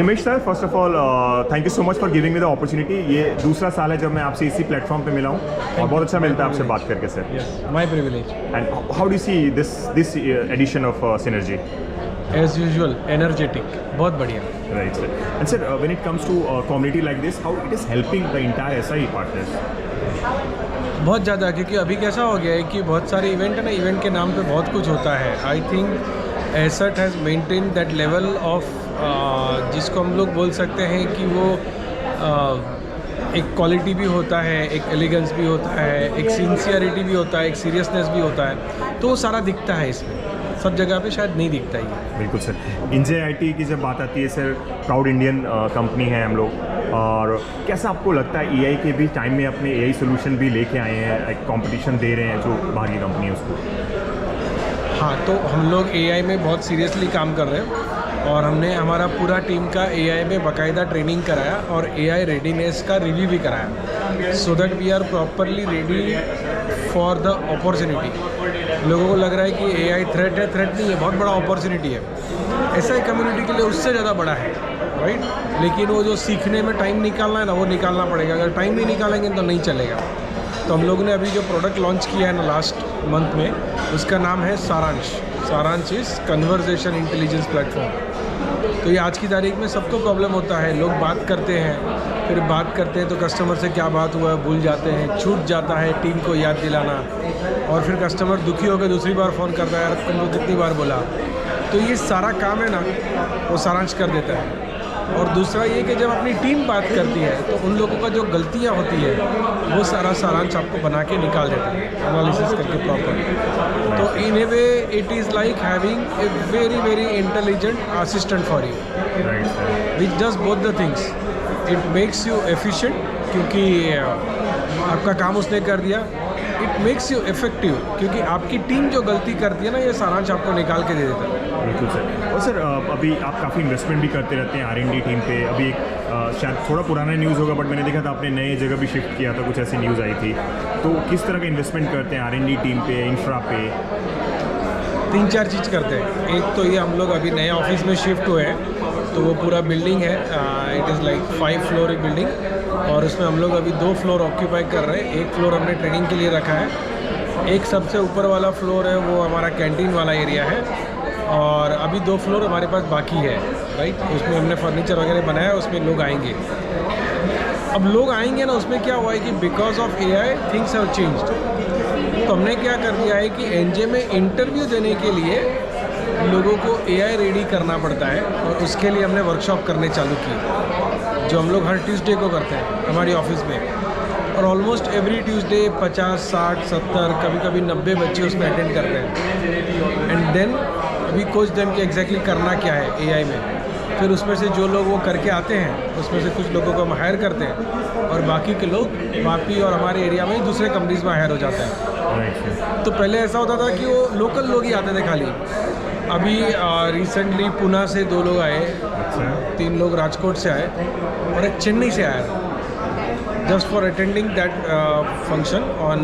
Nimesh sir, first of all thank you so much for giving me the opportunity. ये दूसरा साल है जब मैं आपसे इसी प्लेटफॉर्म पे मिला हूँ और बहुत अच्छा मिलता है आपसे बात करके sir. My privilege. And how do see this edition of synergy? As usual energetic, बहुत बढ़िया। Right sir. And sir, when it comes to community like this, how it is helping the entire SI partners? बहुत ज़्यादा, क्योंकि अभी कैसा हो गया है कि बहुत सारे इवेंट है ना, इवेंट के नाम पे बहुत कुछ होता है। I think एसर्ट has maintain that level of जिसको हम लोग बोल सकते हैं कि वो एक क्वालिटी भी होता है, एक एलिगेंस भी होता है, एक सिंसियरिटी भी होता है, एक सीरियसनेस भी होता है। तो वो सारा दिखता है इसमें, सब जगह पे शायद नहीं दिखता ये। बिल्कुल सर। इंजे IT की जब बात आती है सर, प्राउड इंडियन कंपनी है हम लोग, और कैसा आपको लगता है AI के भी टाइम में अपने AI सोल्यूशन भी लेके आए हैं, एक कंपटीशन दे रहे हैं जो बाकी कंपनी है उसको? हाँ, तो हम लोग AI में बहुत सीरियसली काम कर रहे हैं और हमने हमारा पूरा टीम का AI में बाकायदा ट्रेनिंग कराया और AI रेडीनेस का रिव्यू भी कराया, so that we are properly ready for the opportunity. लोगों को लग रहा है कि AI थ्रेट है, थ्रेट नहीं है, बहुत बड़ा अपॉर्चुनिटी है। ऐसा ही कम्युनिटी के लिए उससे ज़्यादा बड़ा है, राइट? लेकिन वो जो सीखने में टाइम निकालना है ना, वो निकालना पड़ेगा। अगर टाइम नहीं निकालेंगे तो नहीं चलेगा। तो हम लोगों ने अभी जो प्रोडक्ट लॉन्च किया है ना लास्ट मंथ में, उसका नाम है सारांश। सारांश इज़ कन्वर्सेशन इंटेलिजेंस प्लेटफॉर्म। तो ये आज की तारीख में सबको प्रॉब्लम होता है, लोग बात करते हैं, फिर बात करते हैं तो कस्टमर से क्या बात हुआ है भूल जाते हैं, छूट जाता है टीम को याद दिलाना, और फिर कस्टमर दुखी होकर दूसरी बार फ़ोन करता है, यार तुमको कितनी बार बोला। तो ये सारा काम है ना, वो सारांश कर देता है। और दूसरा ये कि जब अपनी टीम बात करती है तो उन लोगों का जो गलतियाँ होती है वो सारा सारांश आपको बना के निकाल देता है, एनालिसिस करके प्रॉपर। तो in a way it is like having a very very intelligent assistant for you, which does both the things. It makes you efficient, क्योंकि आपका काम उसने कर दिया। इट मेक्स यू इफेक्टिव, क्योंकि आपकी टीम जो गलती करती है ना, ये सारांश आपको निकाल के दे देता है। बिल्कुल सर। और सर, अभी आप काफ़ी इन्वेस्टमेंट भी करते रहते हैं R&D टीम पे। अभी एक शायद थोड़ा पुराना न्यूज़ होगा, बट मैंने देखा था आपने नए जगह भी शिफ्ट किया था, कुछ ऐसी न्यूज़ आई थी। तो किस तरह का इन्वेस्टमेंट करते हैं R&D टीम पे, इंफ्रा पे? 3-4 चीज़ करते हैं। एक तो ये हम लोग अभी नए ऑफिस में शिफ्ट हुए हैं, तो वो पूरा बिल्डिंग है, it is like 5 floor building, और उसमें हम लोग अभी 2 फ्लोर ऑक्यूपाई कर रहे हैं। एक फ्लोर हमने ट्रेनिंग के लिए रखा है, एक सबसे ऊपर वाला फ्लोर है वो हमारा कैंटीन वाला एरिया है, और अभी 2 फ्लोर हमारे पास बाकी है, राइट? उसमें हमने फर्नीचर वगैरह बनाया है, उसमें लोग आएंगे। अब लोग आएंगे ना, उसमें क्या हुआ है कि because of AI things have changed. तो हमने क्या कर दिया है कि NJ में इंटरव्यू देने के लिए लोगों को AI रेडी करना पड़ता है, और उसके लिए हमने वर्कशॉप करने चालू की, जो हम लोग हर ट्यूसडे को करते हैं हमारी ऑफिस में। और ऑलमोस्ट एवरी ट्यूसडे 50, 60, 70, कभी कभी 90 बच्चे उसमें अटेंड करते हैं। And then we coach them कि एग्जैक्टली करना क्या है AI में। फिर उसमें से जो लोग वो करके आते हैं, उसमें से कुछ लोगों को हम हायर करते हैं, और बाकी के लोग वापी और हमारे एरिया में दूसरे कंपनीज में हायर हो जाते हैं। तो पहले ऐसा होता था कि वो लोकल लोग ही आते थे खाली। अभी रिसेंटली पुणे से 2 लोग आए, 3 लोग राजकोट से आए, और एक चेन्नई से आया, just for attending that function on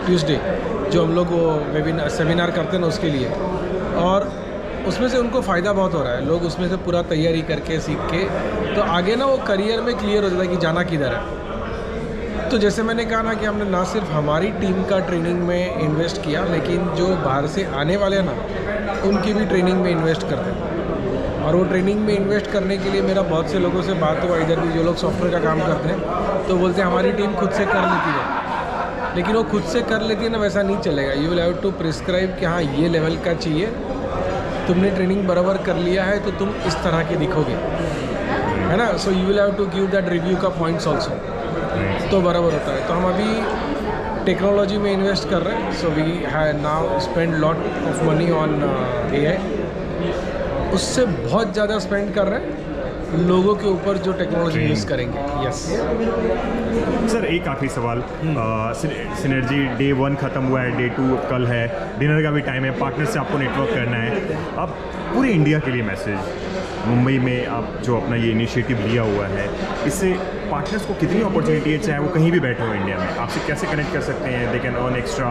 Tuesday, जो हम लोग वो सेमिनार करते हैं ना, उसके लिए। और उसमें से उनको फ़ायदा बहुत हो रहा है, लोग उसमें से पूरा तैयारी करके सीख के, तो आगे ना वो करियर में क्लियर हो जाता है कि जाना किधर है। तो जैसे मैंने कहा ना कि हमने ना सिर्फ हमारी टीम का ट्रेनिंग में इन्वेस्ट किया, लेकिन जो बाहर से आने वाले हैं ना, उनकी भी ट्रेनिंग में इन्वेस्ट करते हैं। और वो ट्रेनिंग में इन्वेस्ट करने के लिए मेरा बहुत से लोगों से बात हुआ, इधर भी जो लोग सॉफ्टवेयर का काम करते हैं, तो बोलते हैं हमारी टीम खुद से कर लेती है। लेकिन वो खुद से कर लेती है ना, वैसा नहीं चलेगा। You will have to prescribe कि हाँ ये लेवल का चाहिए, तुमने ट्रेनिंग बराबर कर लिया है तो तुम इस तरह के दिखोगे, है ना? So you will have to give that review का पॉइंट्स ऑल्सो, तो बराबर होता है। तो हम अभी टेक्नोलॉजी में इन्वेस्ट कर रहे हैं, so we have now spend lot of money on AI। उससे बहुत ज़्यादा स्पेंड कर रहे हैं लोगों के ऊपर जो टेक्नोलॉजी यूज़ करेंगे। यस सर, एक आखिरी सवाल। सिनर्जी डे 1 ख़त्म हुआ है, डे 2 कल है, डिनर का भी टाइम है, पार्टनर से आपको नेटवर्क करना है। अब पूरे इंडिया के लिए मैसेज, मुंबई में आप जो अपना ये इनिशिएटिव लिया हुआ है, इससे पार्टनर्स को कितनी अपॉर्चुनिटी है, चाहे वो कहीं भी बैठे हो इंडिया में, आपसे कैसे कनेक्ट कर सकते हैं, दे कैन अर्न एक्स्ट्रा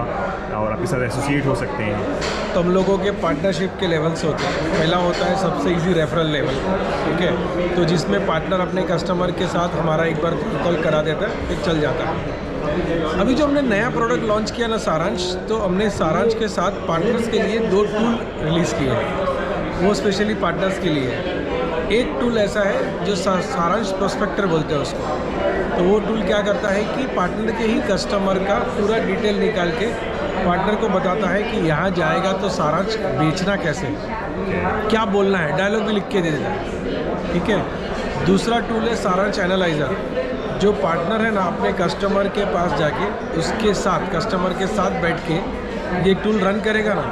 और आपके साथ एसोसिएट हो सकते हैं? तो हम लोगों के पार्टनरशिप के लेवल्स होते हैं। पहला होता है सबसे इजी रेफरल लेवल, ठीक है, तो जिसमें पार्टनर अपने कस्टमर के साथ हमारा एक बार कॉल करा देता है, फिर चल जाता है। अभी जो हमने नया प्रोडक्ट लॉन्च किया ना सारांश, तो हमने सारांश के साथ पार्टनर्स के लिए 2 टूल रिलीज़ किए हैं, वो स्पेशली पार्टनर्स के लिए है। एक टूल ऐसा है जो सारांश प्रोस्पेक्टर बोलते हैं उसको, तो वो टूल क्या करता है कि पार्टनर के ही कस्टमर का पूरा डिटेल निकाल के पार्टनर को बताता है कि यहाँ जाएगा तो सारांश बेचना कैसे, क्या बोलना है, डायलॉग भी लिख के दे देता है, ठीक है। दूसरा टूल है सारांश एनालाइज़र, जो पार्टनर है ना अपने कस्टमर के पास जाके उसके साथ कस्टमर के साथ बैठ के ये टूल रन करेगा ना,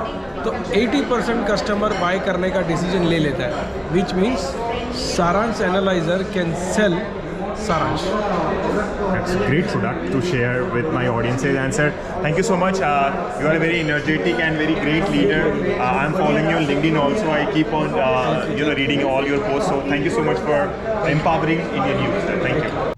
तो 80% कस्टमर बाय करने का डिसीजन ले लेता है, विच मीन्स सारांश एनालाइज़र कैन सेल सारांश। That's a great product to share with my audiences. And sir, thank you so much. You are a very energetic and very great leader. I'm following you on LinkedIn also. I keep on reading all your posts. So thank you so much for empowering Indian youth. Thank you.